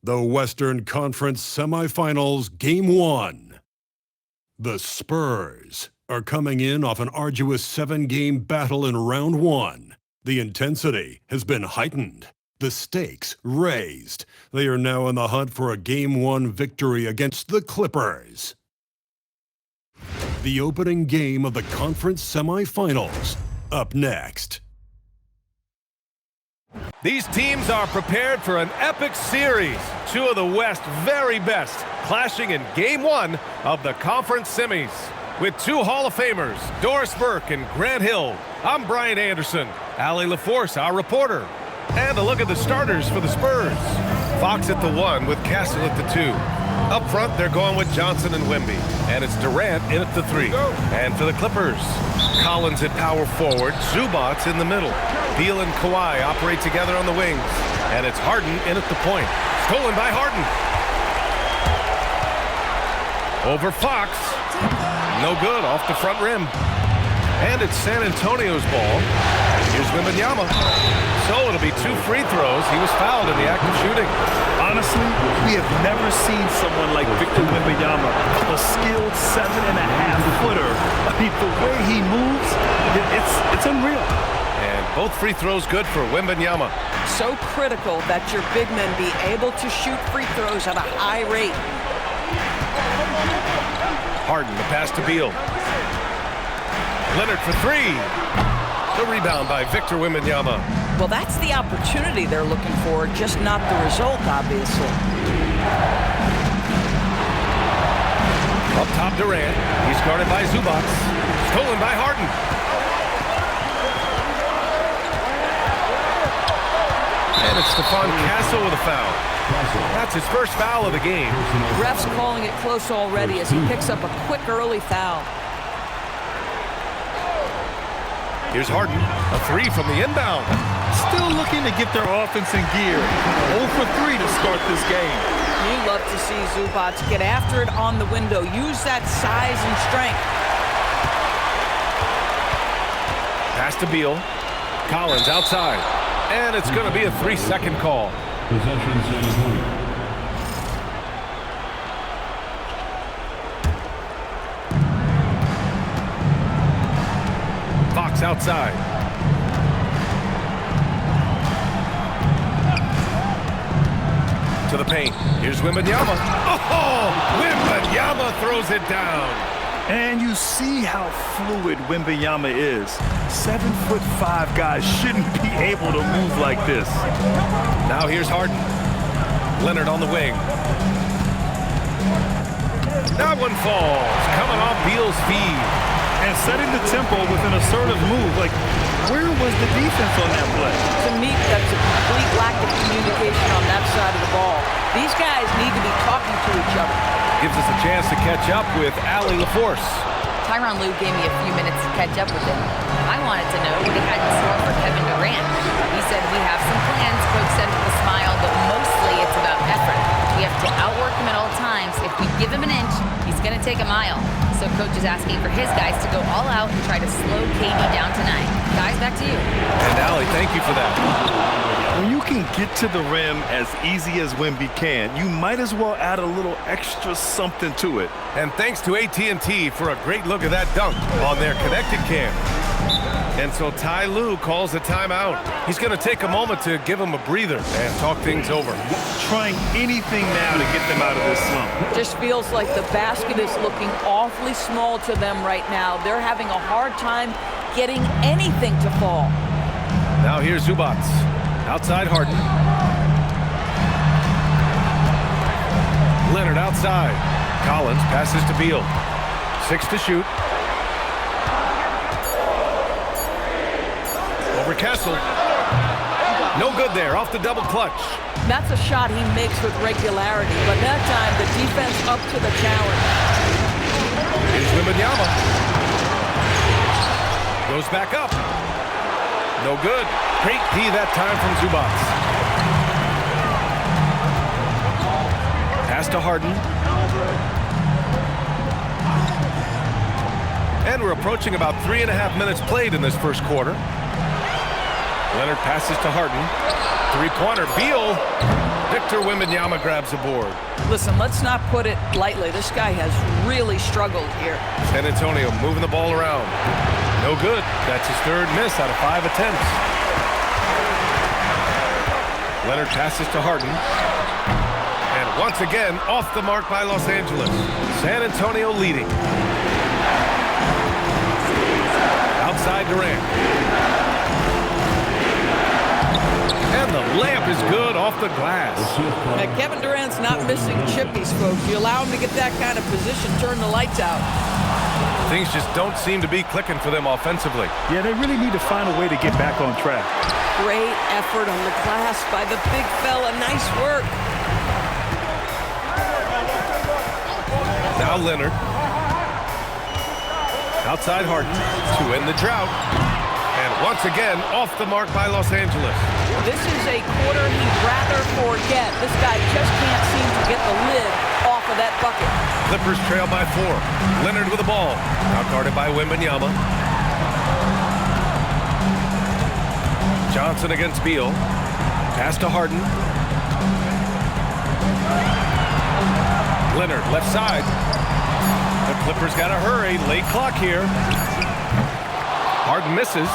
The Western Conference Semifinals Game 1. The Spurs are coming in off an arduous 7-game battle in Round 1. The intensity has been heightened, the stakes raised. They are now in the hunt for a Game 1 victory against the Clippers. The opening game of the conference semifinals, up next. These teams are prepared for an epic series. Two of the West's very best clashing in Game 1 of the conference semis. With two Hall of Famers, Doris Burke and Grant Hill, I'm Brian Anderson. Allie LaForce, our reporter. And a look at the starters for the Spurs. Fox at the 1 with Castle at the 2. Up front, they're going with Johnson and Wemby. And it's Durant in at the 3. And for the Clippers, Collins at power forward, Zubats in the middle. Beal and Kawhi operate together on the wings. And it's Harden in at the point. Stolen by Harden. Over Fox. No good, off the front rim. And it's San Antonio's ball. Here's Wembanyama. So it'll be 2 free throws. He was fouled in the act of shooting. Honestly, we have never seen someone like Victor Wembanyama, a skilled 7.5-footer. I mean, the way he moves, it's unreal. And both free throws good for Wembanyama. So critical that your big men be able to shoot free throws at a high rate. Harden, the pass to Beal. Leonard for 3. The rebound by Victor Wembanyama. Well, that's the opportunity they're looking for, just not the result, obviously. Up top, Durant. He's guarded by Zubats. Stolen by Harden. And it's Stephon Castle with a foul. That's his first foul of the game. Ref's calling it close already as he picks up a quick early foul. Here's Harden, a 3 from the inbound. Still looking to get their offense in gear. 0 for 3 to start this game. You love to see Zubats get after it on the window. Use that size and strength. Pass to Beal. Collins outside. And it's going to be a 3-second call. Possession San Antonio. Fox outside. To the paint. Here's Wembanyama. Oh! Wembanyama throws it down. And you see how fluid Wembanyama is. 7'5" guys shouldn't be able to move like this. Now here's Harden. Leonard on the wing. That one falls. Coming off Beal's feed. And setting the tempo with an assertive move. Like, where was the defense on that play? To me, that's a complete lack of communication on that side of the ball. These guys need to be talking to each other. Gives us a chance to catch up with Allie LaForce. Tyronn Lue gave me a few minutes to catch up with him. I wanted to know what he had in store for Kevin Durant. He said, we have some plans, Coach said with a smile, but mostly it's about effort. We have to outwork him at all times. If we give him an inch, he's going to take a mile. So Coach is asking for his guys to go all out and try to slow KD down tonight. Guys, back to you. And Allie, thank you for that. When you can get to the rim as easy as Wemby can, you might as well add a little extra something to it. And thanks to AT&T for a great look at that dunk on their connected cam. And so Ty Lue calls a timeout. He's going to take a moment to give him a breather and talk things over. Trying anything now to get them out of this slump. Just feels like the basket is looking awfully small to them right now. They're having a hard time getting anything to fall. Now here's Zubats. Outside Harden. Leonard outside. Collins passes to Beal. 6 to shoot. Over Castle. No good there, off the double clutch. That's a shot he makes with regularity, but that time the defense up to the challenge. Here's Wembanyama. Goes back up. No good. Great D that time from Zubats. Pass to Harden. And we're approaching about 3.5 minutes played in this first quarter. Leonard passes to Harden. Three-pointer, Beal. Victor Wembanyama grabs the board. Listen, let's not put it lightly. This guy has really struggled here. San Antonio moving the ball around. No good. That's his third miss out of 5 attempts. Leonard passes to Harden. And once again, off the mark by Los Angeles. San Antonio leading. Outside Durant. And the layup is good off the glass. Now, Kevin Durant's not missing chippies, folks. You allow him to get that kind of position, turn the lights out. Things just don't seem to be clicking for them offensively. Yeah, they really need to find a way to get back on track. Great effort on the glass by the big fella. Nice work. Now Leonard. Outside Harden to end the drought. And once again, off the mark by Los Angeles. This is a quarter he'd rather forget. This guy just can't seem to get the lid off of that bucket. Clippers trail by 4. Leonard with the ball. Out guarded by Wembanyama. Johnson against Beal. Pass to Harden. Leonard left side. The Clippers got to hurry. Late clock here. Harden misses.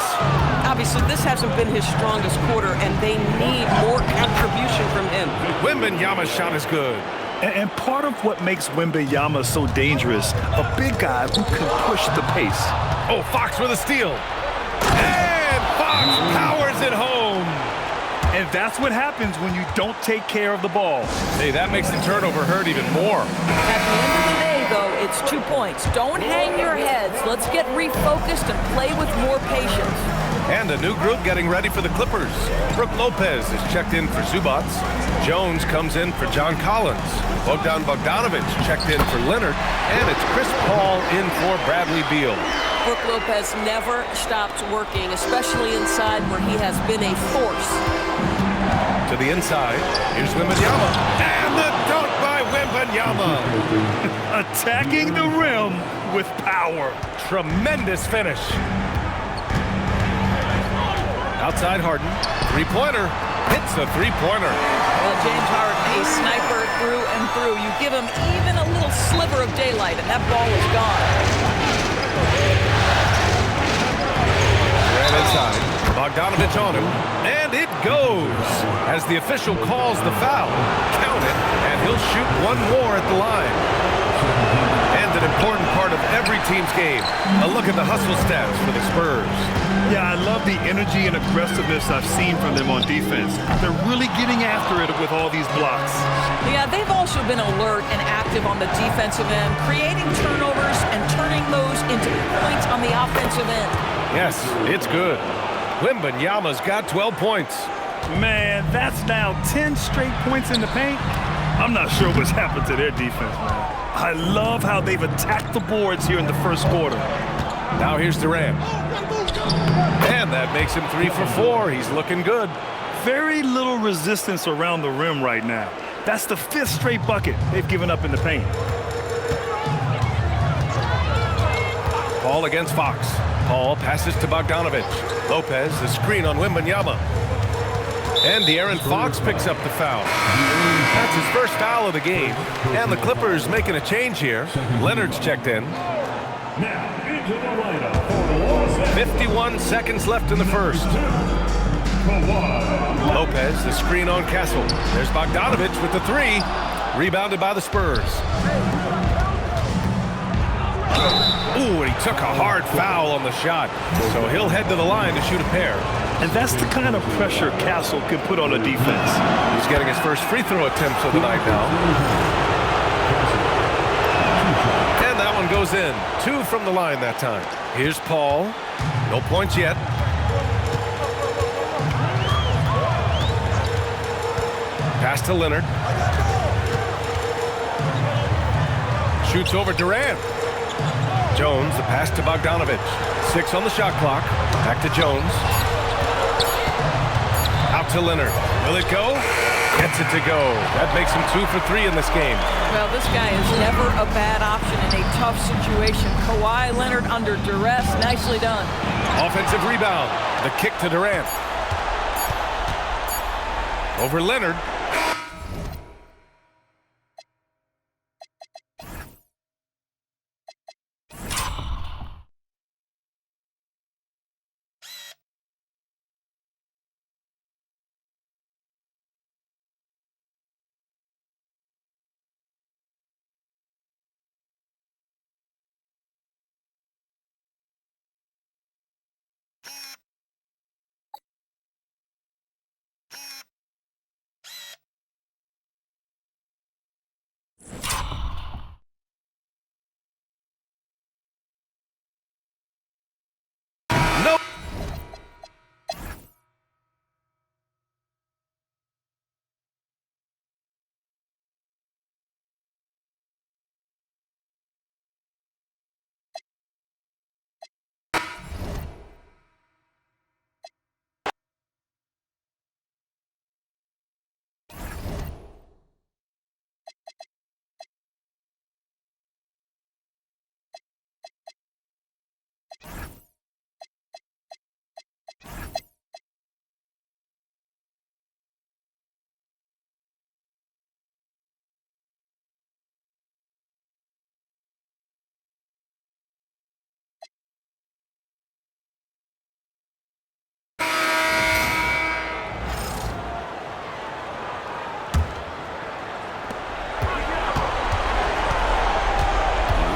Obviously, this hasn't been his strongest quarter, and they need more contribution from him. Wembanyama's shot is good. And part of what makes Wembanyama so dangerous, a big guy who can push the pace. Oh, Fox with a steal. And Fox powers it home. And that's what happens when you don't take care of the ball. Hey, that makes the turnover hurt even more. At the end of the day, though, it's 2 points. Don't hang your heads. Let's get refocused and play with more patience. And a new group getting ready for the Clippers. Brooke Lopez is checked in for Zubats. Jones comes in for John Collins. Bogdanovich checked in for Leonard. And it's Chris Paul in for Bradley Beal. Brooke Lopez never stops working, especially inside where he has been a force. To the inside, here's Wembanyama. And the dunk by Wembanyama. Attacking the rim with power. Tremendous finish. Outside Harden. Three-pointer. Hits a three-pointer. Well, James Harden, a sniper through and through. You give him even a little sliver of daylight, and that ball is gone. Ran inside. Bogdanovich on him. And it goes. As the official calls the foul. Count it. And he'll shoot one more at the line. And an important part of every team's game. A look at the hustle stats for the Spurs. Yeah, I love the energy and aggressiveness I've seen from them on defense. They're really getting after it with all these blocks. Yeah, they've also been alert and active on the defensive end, creating turnovers and turning those into points on the offensive end. Yes, it's good. Wembanyama's got 12 points. Man, that's now 10 straight points in the paint. I'm not sure what's happened to their defense, man. I love how they've attacked the boards here in the first quarter. Now here's Durant. And that makes him 3 for 4. He's looking good. Very little resistance around the rim right now. That's the 5th straight bucket they've given up in the paint. Paul against Fox. Paul passes to Bogdanovich. Lopez, the screen on Wembanyama. And De'Aaron Fox picks up the foul. That's his first foul of the game. And the Clippers making a change here. Leonard's checked in. 51 seconds left in the first. Lopez, the screen on Castle. There's Bogdanovich with the 3. Rebounded by the Spurs. Ooh, and he took a hard foul on the shot. So he'll head to the line to shoot a pair. And that's the kind of pressure Castle can put on a defense. He's getting his first free throw attempts of the night now. And that one goes in. 2 from the line that time. Here's Paul. No points yet. Pass to Leonard. Shoots over Durant. Jones, the pass to Bogdanovich. 6 on the shot clock. Back to Jones. Out to Leonard. Will it go? Gets it to go. That makes him 2 for 3 in this game. Well, this guy is never a bad option in a tough situation. Kawhi Leonard under duress. Nicely done. Offensive rebound. The kick to Durant. over Leonard. No.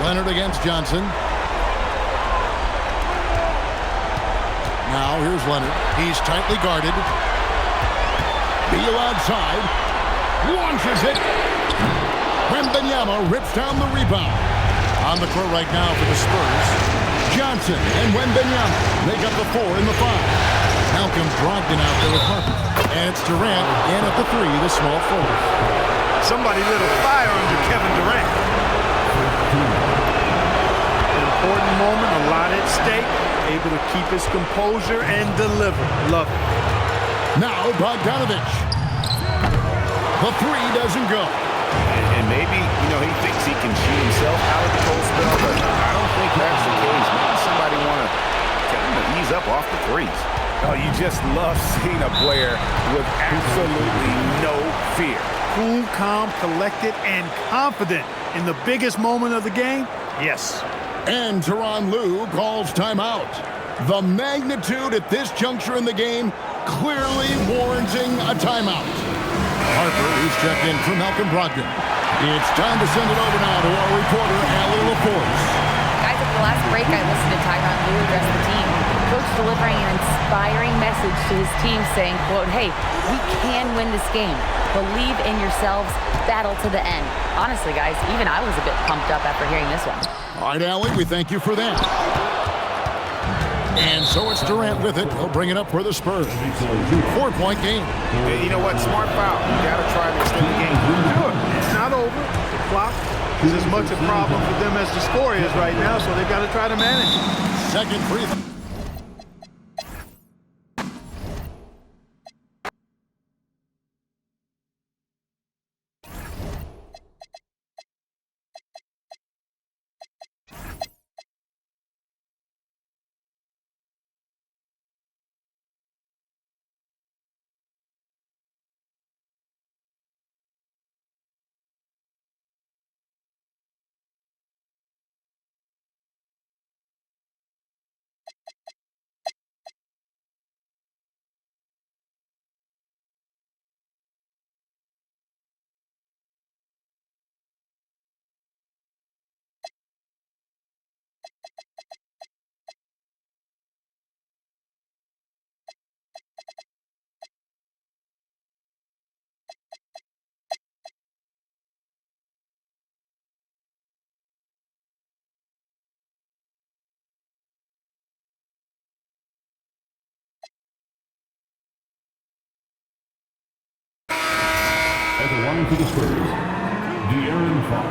Leonard against Johnson. Now here's Leonard. He's tightly guarded. Beal outside. Launches it. Wembanyama rips down the rebound. On the court right now for the Spurs. Johnson and Wembanyama make up the 4 and the 5. Malcolm Brogdon out there with Harper. And it's Durant in at the 3, the small forward. Somebody lit a fire under Kevin Durant. An important moment, a lot at stake. Able to keep his composure and deliver. Love it. Now Bogdanovich. The 3 doesn't go. And maybe, he thinks he can shoot himself out of the cold spell, but I don't think that's the case. Maybe somebody want to tell him to ease up off the threes. Oh, you just love seeing a player with absolutely no fear. Cool, calm, collected, and confident in the biggest moment of the game? Yes. And Tyronn Lue calls timeout. The magnitude at this juncture in the game clearly warranting a timeout. Harper is checked in for Malcolm Brogdon. It's time to send it over now to our reporter, Allie LaForce. Guys, at the last break, I listened to Tyronn Lue address the team. Coach delivering an inspiring message to his team saying, quote, hey, we can win this game. Believe in yourselves. Battle to the end. Honestly, guys, even I was a bit pumped up after hearing this one. All right, Allie, we thank you for that. And so it's Durant with it. He'll bring it up for the Spurs. 4-point game. Hey, you know what? Smart foul. You got to try to extend the game. Do it. It's not over. The clock is as much a problem for them as the score is right now, so they've got to try to manage it. Second free throw. At the line for the Spurs, De'Aaron Fox,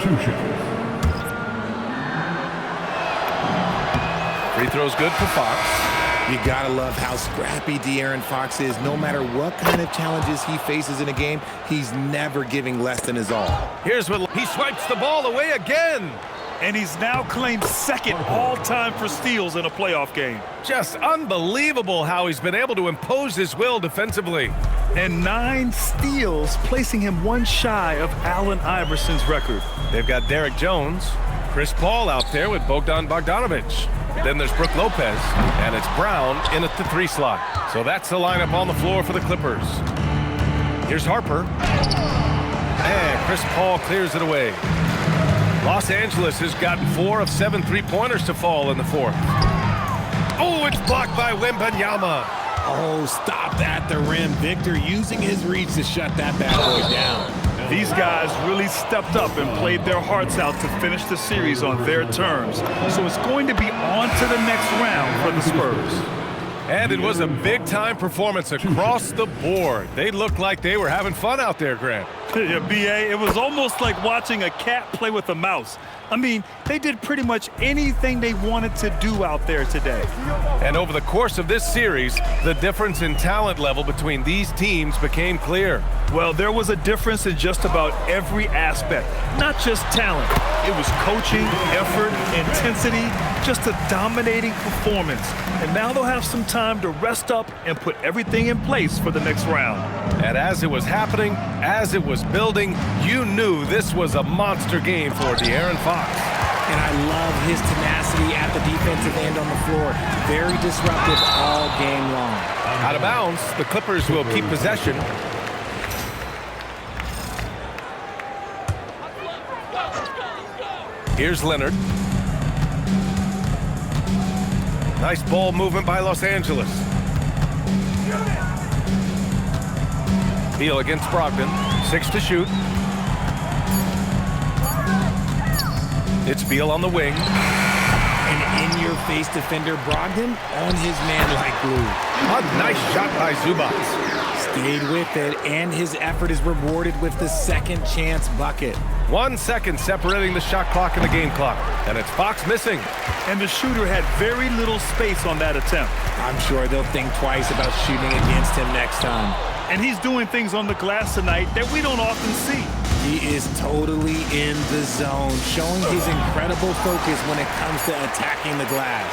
2 shots. Free throw's good for Fox. You got to love how scrappy De'Aaron Fox is. No matter what kind of challenges he faces in a game, he's never giving less than his all. Here's what he swipes the ball away again. And he's now claimed second all-time for steals in a playoff game. Just unbelievable how he's been able to impose his will defensively. And 9 steals, placing him one shy of Allen Iverson's record. They've got Derek Jones, Chris Paul out there with Bogdan Bogdanovic. Then there's Brook Lopez, and it's Brown in at the 3 slot. So that's the lineup on the floor for the Clippers. Here's Harper. And Chris Paul clears it away. Los Angeles has gotten 4 of 7 3-pointers to fall in the 4th. Oh, it's blocked by Wembanyama. Oh, stop at the rim. Victor using his reach to shut that bad boy down. These guys really stepped up and played their hearts out to finish the series on their terms. So it's going to be on to the next round for the Spurs. And it was a big-time performance across the board. They looked like they were having fun out there, Grant. Yeah, B.A., it was almost like watching a cat play with a mouse. I mean, they did pretty much anything they wanted to do out there today. And over the course of this series, the difference in talent level between these teams became clear. Well, there was a difference in just about every aspect, not just talent. It was coaching, effort, intensity, just a dominating performance. And now they'll have some time to rest up and put everything in place for the next round. And as it was happening, as it was building, you knew this was a monster game for De'Aaron Fox. And I love his tenacity at the defensive end on the floor. Very disruptive all game long. Out of bounds, the Clippers will keep possession. Here's Leonard. Nice ball movement by Los Angeles. Beal against Brogdon. 6 to shoot. It's Beal on the wing. An in-your-face defender, Brogdon, on his man like glue. A nice shot by Zubats. Stayed with it, and his effort is rewarded with the second chance bucket. 1 second separating the shot clock and the game clock. And it's Fox missing. And the shooter had very little space on that attempt. I'm sure they'll think twice about shooting against him next time. And he's doing things on the glass tonight that we don't often see. He is totally in the zone, showing his incredible focus when it comes to attacking the glass.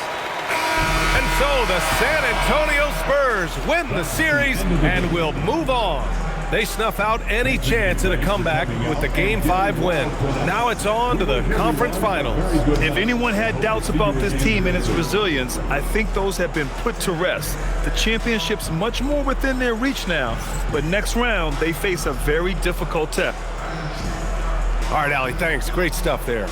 And so the San Antonio Spurs win the series and will move on. They snuff out any chance at a comeback with the Game 5 win. Now it's on to the conference finals. If anyone had doubts about this team and its resilience, I think those have been put to rest. The championship's much more within their reach now, but next round they face a very difficult test. All right, Allie, thanks. Great stuff there.